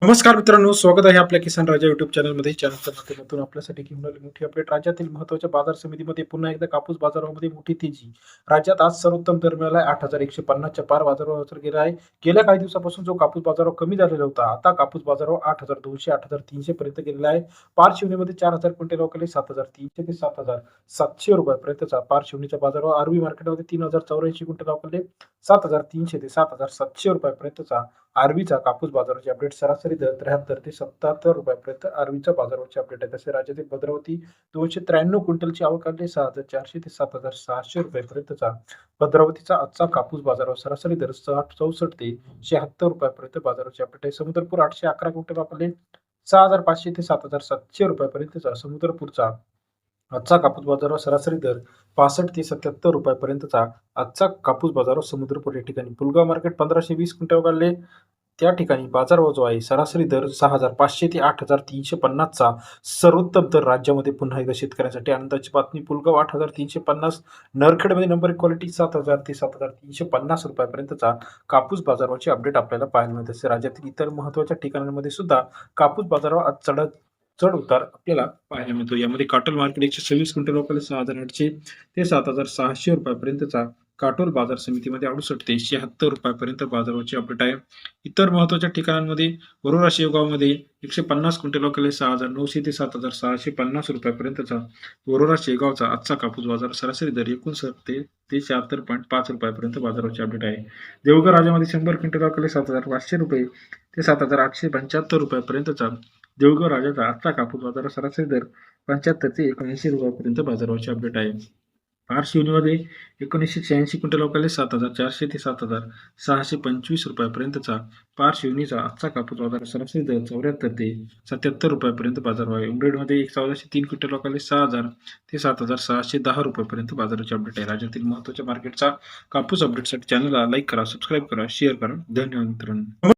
नमस्कार मित्रांनो, स्वागत आहे आपल्या किसान राजा युट्यूब चॅनलमध्ये. चॅनलच्या माध्यमातून आपल्यासाठी घेऊन आली मोठी अपडेट. राज्यातील महत्त्वाच्या बाजार समितीमध्ये पुन्हा एकदा कापूस बाजारामध्ये मोठी तेजी. राज्यात आज सर्वोत्तम दर मिळाला आहे. 8,150 च्या पार बाजारावर गेला आहे. गेल्या काही दिवसापासून जो कापूस बाजारावर कमी झालेला होता, आता कापूस बाजारावर 8,200 8,300 पर्यंत गेलेला आहे. पार शिवणीमध्ये 4,000 क्विंटल अवकाळी 7,300 ते 7,700 रुपयापर्यंतचा पार शिवणीच्या बाजारावर. आरबी मार्केटमध्ये 3,084 क्विंटल अवकाळी 7,300 ते 7,700 रुपयापर्यंतचा आरबीचा कापूस बाजाराची अपडेट. सरासरी दर 73 ते 77 रुपयापर्यंत आरबीचा बाजाराची अपडेट आहे. तसे राज्यातील भद्रावती 293 क्विंटलची आवक आणली 6,400 ते 7,600 रुपयापर्यंतचा भद्रावतीचा आजचा कापूस बाजारावर. सरासरी दर 64 ते 76 रुपयापर्यंत बाजाराची अपडेट आहे. समुद्रपूर 811 क्विंटल वापरले 6,500 ते 7,700 रुपयापर्यंतचा समुद्रपूरचा आजचा कापूस बाजारावर. सरासरी दर 65 ते 77 रुपयापर्यंतचा आजचा कापूस बाजारावर समुद्रपूर या ठिकाणी. पुलगाव मार्केट 1,520 क्विंटल काढले, त्या ठिकाणी बाजारभाव जो आहे सरासरी दर 6,500 ते 8,350 चा सर्वोत्तम दर राज्यामध्ये. पुन्हा एकदा शेतकऱ्यांसाठी आनंदाची बातमी. पुलगाव 8,350, नरखेडमध्ये नंबर एक क्वालिटी 7,000 ते 7,350 रुपयापर्यंतचा कापूस बाजाराची अपडेट आपल्याला पाहायला मिळते. तसे राज्यातील इतर महत्त्वाच्या ठिकाणांमध्ये सुद्धा कापूस बाजारावर आज चढ उतार आपल्याला पाहायला मिळतो. यामध्ये काटोल मार्केट 126 क्विंटल रुपये 6,800 ते 7,600 रुपयापर्यंतचा काटोल बाजार समितीमध्ये 68 ते 76 रुपयापर्यंत बाजाराची अपडेट आहे. इतर महत्त्वाच्या ठिकाणांमध्ये वरोरा शेवगावमध्ये 150 क्विंटल अवकाळी 6,900 ते 7,650 रुपयापर्यंतचा वरोरा शेवगावचा आजचा कापूस बाजार. सरासरी दर 69 ते 76.5 रुपयापर्यंत बाजाराची अपडेट आहे. देवघर राजामध्ये 100 क्विंटल अवकाळी 7,500 रुपये ते 7,875 रुपयापर्यंतचा देवघर राजाचा आजचा कापूस बाजार. सरासरी दर 75 ते 79 रुपयापर्यंत बाजाराची अपडेट आहे. पार शिवणीमध्ये 1986 क्विंटल अवकाळी 7,400 ते 7,625 रुपयापर्यंतचा पार शिवणीचा आजचा कापूस बाजार. सरासरी दर 74 ते 77 रुपयापर्यंत बाजार आहे. उमरेडमध्ये 1403 क्विंटल अवकाळी 6,000 ते 7,610 रुपयापर्यंत बाजाराची अपडेट आहे. राज्यातील महत्त्वाच्या मार्केटचा कापूस अपडेटसाठी चॅनलला लाईक करा, सबस्क्राईब करा, शेअर करा. धन्यवाद मित्रांनो.